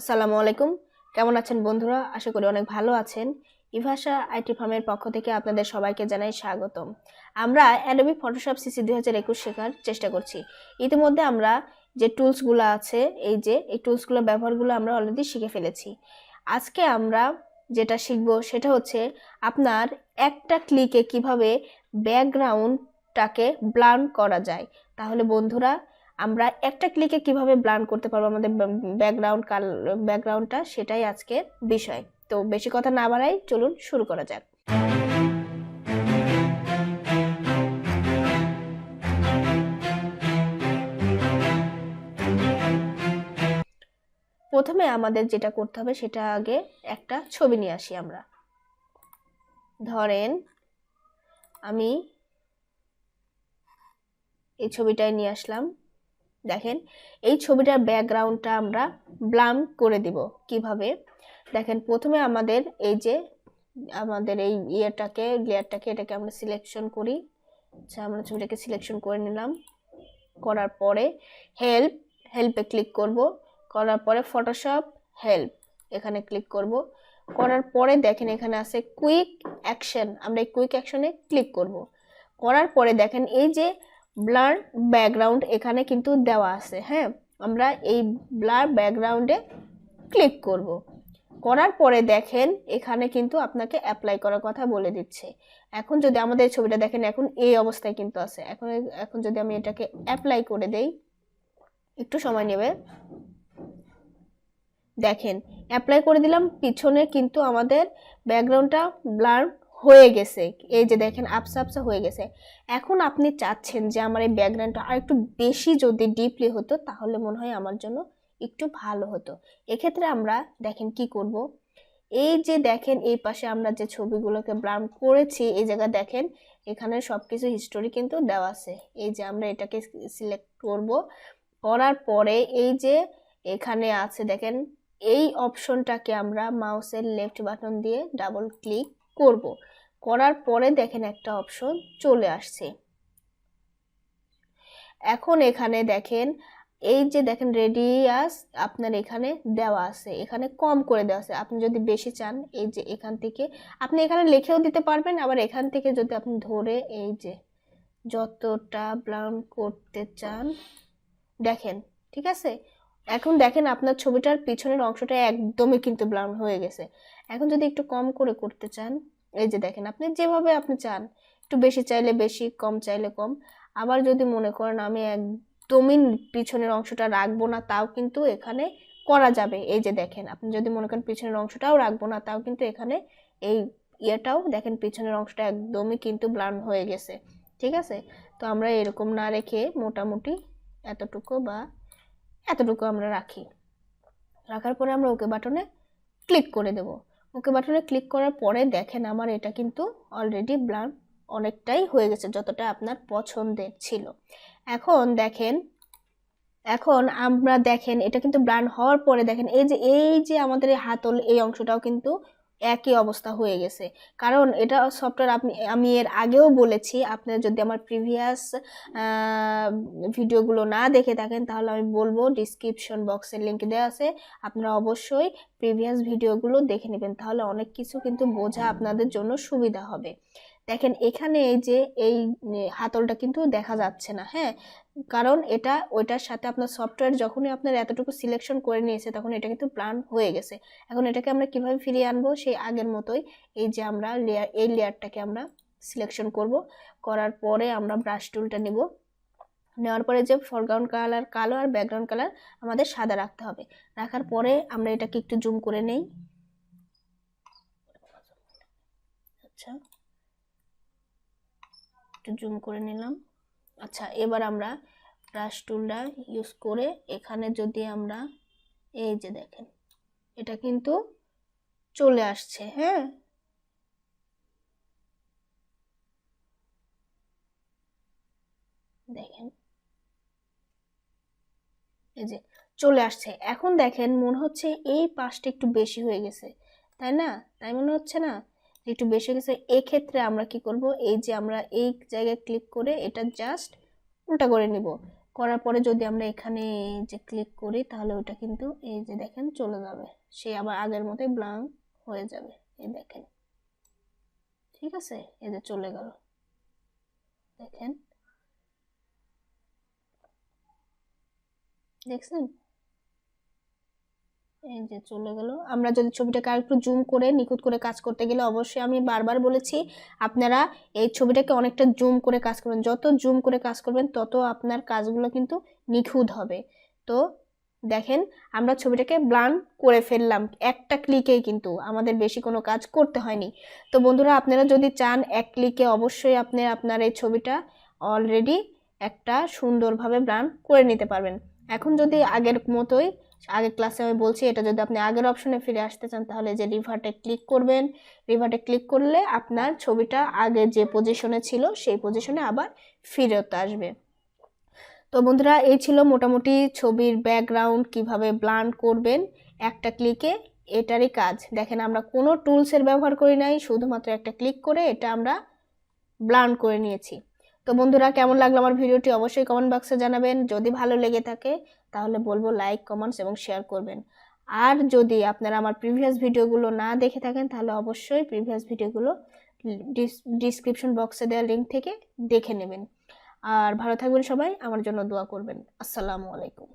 আসসালামু আলাইকুম। কেমন আছেন বন্ধুরা? আশা করি অনেক ভালো আছেন। ইভাশা আইটি ফার্মের পক্ষ থেকে আপনাদের সবাইকে জানাই স্বাগতম। আমরা অ্যাডোবি ফটোশপ সিসি 2021 শেখার চেষ্টা করছি। ইতিমধ্যে আমরা যে টুলসগুলো আছে এই টুলসগুলোর ব্যবহারগুলো আমরা অলরেডি শিখে ফেলেছি। আজকে আমরা যেটা শিখব সেটা হচ্ছে আপনার একটা ক্লিকে কিভাবে ব্যাকগ্রাউন্ডটাকে ব্লার করা যায়। তাহলে বন্ধুরা আমরা একটা ক্লিকে কিভাবে ব্লার করতে পারবো আমাদের ব্যাকগ্রাউন্ডটা, সেটাই আজকের বিষয়। তো বেশি কথা না বাড়াই, চলুন শুরু করা যাক। প্রথমে আমাদের যেটা করতে হবে সেটা আগে একটা ছবি নিয়ে আসি আমরা। ধরেন আমি এই ছবিটাই নিয়ে আসলাম। দেখেন এই ছবিটার ব্যাকগ্রাউন্ডটা আমরা ব্লার করে দিব কিভাবে। দেখেন প্রথমে আমাদের এই লেয়ারটাকে এটাকে আমরা সিলেকশন করি। আচ্ছা, আমরা ছবিটাকে সিলেকশন করে নিলাম। করার পরে হেল্পে ক্লিক করব। করার পরে ফটোশপ হেল্প এখানে ক্লিক করব। করার পরে দেখেন এখানে আছে কুইক অ্যাকশন, আমরা এই কুইক অ্যাকশনে ক্লিক করব। করার পরে দেখেন এই যে ব্লার ব্যাকগ্রাউন্ড এখানে কিন্তু দেওয়া আছে। হ্যাঁ, আমরা এই ব্লার ব্যাকগ্রাউন্ডে ক্লিক করব। করার পরে দেখেন এখানে কিন্তু আপনাকে অ্যাপ্লাই করার কথা বলে দিচ্ছে। এখন যদি আমাদের ছবিটা দেখেন এখন এই অবস্থায় কিন্তু আছে। এখন যদি আমি এটাকে অ্যাপ্লাই করে দেই, একটু সময় নেবে। দেখেন অ্যাপ্লাই করে দিলাম, পিছনে কিন্তু আমাদের ব্যাকগ্রাউন্ডটা ব্লার হয়ে গেছে। এই যে দেখেন আপসা আপসা হয়ে গেছে। এখন আপনি চাচ্ছেন যে আমার এই ব্যাকগ্রাউন্ডটা আর একটু বেশি যদি ডিপলি হতো তাহলে মনে হয় আমার জন্য একটু ভালো হতো। এক্ষেত্রে আমরা দেখেন কি করব, এই যে দেখেন এই পাশে আমরা যে ছবিগুলোকে ব্লার করেছি এই জায়গায় দেখেন এখানে সবকিছু হিস্টোরি কিন্তু দেওয়া আছে। এই যে আমরা এটাকে সিলেক্ট করব। করার পরে এই যে এখানে আছে দেখেন এই অপশনটাকে আমরা মাউসের লেফট বাটন দিয়ে ডাবল ক্লিক করব। করার পরে দেখেন একটা অপশন চলে আসছে। এখন এখানে দেখেন এই যে দেখেন রেডিয়াস আপনার এখানে দেওয়া আছে, এখানে কম করে দেওয়া আছে। আপনি যদি বেশি চান এই যে এখান থেকে আপনি এখানে লিখেও দিতে পারবেন, আবার এখান থেকে যদি আপনি ধরে এই যে যতটা ব্লার করতে চান দেখেন, ঠিক আছে। এখন দেখেন আপনার ছবিটার পিছনের অংশটা একদমই কিন্তু ব্লার হয়ে গেছে। এখন যদি একটু কম করে করতে চান এই যে দেখেন আপনি যেভাবে আপনি চান, একটু বেশি চাইলে বেশি, কম চাইলে কম। আবার যদি মনে করেন আমি একদমই পিছনের অংশটা রাখবো না তাও কিন্তু এখানে করা যাবে। এই যে দেখেন আপনি যদি মনে করেন পিছনের অংশটাও রাখবো না তাও কিন্তু এখানে এই ইয়েটাও দেখেন পিছনের অংশটা একদমই কিন্তু ব্লার হয়ে গেছে, ঠিক আছে। তো আমরা এরকম না রেখে মোটামুটি এতটুকু আমরা রাখি। রাখার পরে আমরা ওকে বাটনে ক্লিক করে দেব। ওকে বাটনে ক্লিক করার পরে দেখেন আমার এটা কিন্তু অলরেডি ব্লার অনেকটাই হয়ে গেছে যতটা আপনার পছন্দের ছিল। এখন আমরা দেখেন এটা কিন্তু ব্লার হওয়ার পরে দেখেন এই যে আমাদের হাতল এই অংশটাও কিন্তু একই অবস্থা হয়ে গেছে। কারণ এটা সফটওয়্যার আমি এর আগেও বলেছি, আপনারা যদি আমার প্রিভিয়াস ভিডিওগুলো না দেখে থাকেন তাহলে আমি বলবো ডিসক্রিপশন বক্সের লিংক দেওয়া আছে, আপনারা অবশ্যই প্রিভিয়াস ভিডিওগুলো দেখে নেবেন, তাহলে অনেক কিছু কিন্তু বোঝা আপনাদের জন্য সুবিধা হবে। দেখেন এখানে এই হাতলটা কিন্তু দেখা যাচ্ছে না। হ্যাঁ, কারণ এটা ওইটার সাথে আপনার সফটওয়্যার যখনই আপনার এতটুকু সিলেকশন করে নিয়েছে তখন এটা কিন্তু প্ল্যান হয়ে গেছে। এখন এটাকে আমরা কিভাবে ফিরিয়ে আনবো, সেই আগের মতোই এই যে আমরা এই লেয়ারটাকে আমরা সিলেকশন করব। করার পরে আমরা ব্রাশ টুলটা নিব। নেওয়ার পরে যে ফরগ্রাউন্ড কালার কালো আর ব্যাকগ্রাউন্ড কালার আমাদের সাদা রাখতে হবে। রাখার পরে আমরা এটাকে একটু জুম করে নেই। আচ্ছা, একটু জুম করে নিলাম। আচ্ছা, এবার আমরা ব্রাশ টুলটা ইউজ করে এখানে যদি আমরা এই যে দেখেন এটা কিন্তু চলে আসছে। হ্যাঁ, দেখেন এই যে চলে আসছে। এখন দেখেন মনে হচ্ছে এই পাশটা একটু বেশি হয়ে গেছে, তাই না? তাই মনে হচ্ছে না একটু বেশি হয়ে গেছে? এক্ষেত্রে আমরা কি করব, এই যে আমরা এই জায়গায় ক্লিক করে এটা জাস্ট উল্টা করে নিব। করার পরে যদি আমরা এখানে যে ক্লিক করি তাহলে ওটা কিন্তু এই যে দেখেন চলে যাবে, সে আবার আগের মতোই ব্ল্যাঙ্ক হয়ে যাবে। এই দেখেন, ঠিক আছে, এই যে চলে গেল, দেখেন, দেখছেন, এই যে চলে গেল। আমরা যদি ছবিটাকে আর একটু জুম করে নিখুঁত করে কাজ করতে গেলে অবশ্যই আমি বারবার বলেছি আপনারা এই ছবিটাকে অনেকটা জুম করে কাজ করবেন, যত জুম করে কাজ করবেন তত আপনার কাজগুলো কিন্তু নিখুঁত হবে। তো দেখেন আমরা ছবিটাকে ব্লান করে ফেললাম একটা ক্লিকেই, কিন্তু আমাদের বেশি কোনো কাজ করতে হয়নি। তো বন্ধুরা আপনারা যদি চান এক ক্লিকে অবশ্যই আপনি আপনার এই ছবিটা অলরেডি একটা সুন্দরভাবে ব্লান করে নিতে পারবেন। এখন যদি আগের মতোই, আগের ক্লাসে আমি বলছি, এটা যদি আপনি আগের অপশনে ফিরে আসতে চান তাহলে যে রিভার্টে ক্লিক করবেন, রিভার্টে ক্লিক করলে আপনার ছবিটা আগে যে পজিশনে ছিল সেই পজিশনে আবার ফিরত আসবে। তো বন্ধুরা এই ছিল মোটামুটি ছবির ব্যাকগ্রাউন্ড কিভাবে ব্লান্ড করবেন একটা ক্লিকে, এটারই কাজ। দেখেন আমরা কোনো টুলসের ব্যবহার করি নাই, শুধুমাত্র একটা ক্লিক করে এটা আমরা ব্লান্ড করে নিয়েছি। তো বন্ধুরা কেমন লাগলো আমার ভিডিওটি অবশ্যই কমেন্ট বক্সে জানাবেন। যদি ভালো লেগে থাকে তাহলে বলবো লাইক, কমেন্টস এবং শেয়ার করবেন। আর যদি আপনারা আমার প্রিভিয়াস ভিডিওগুলো না দেখে থাকেন তাহলে অবশ্যই প্রিভিয়াস ভিডিওগুলো ডিসক্রিপশন বক্সে দেওয়া লিঙ্ক থেকে দেখে নেবেন। আর ভালো থাকবেন সবাই, আমার জন্য দোয়া করবেন। আসসালামু আলাইকুম।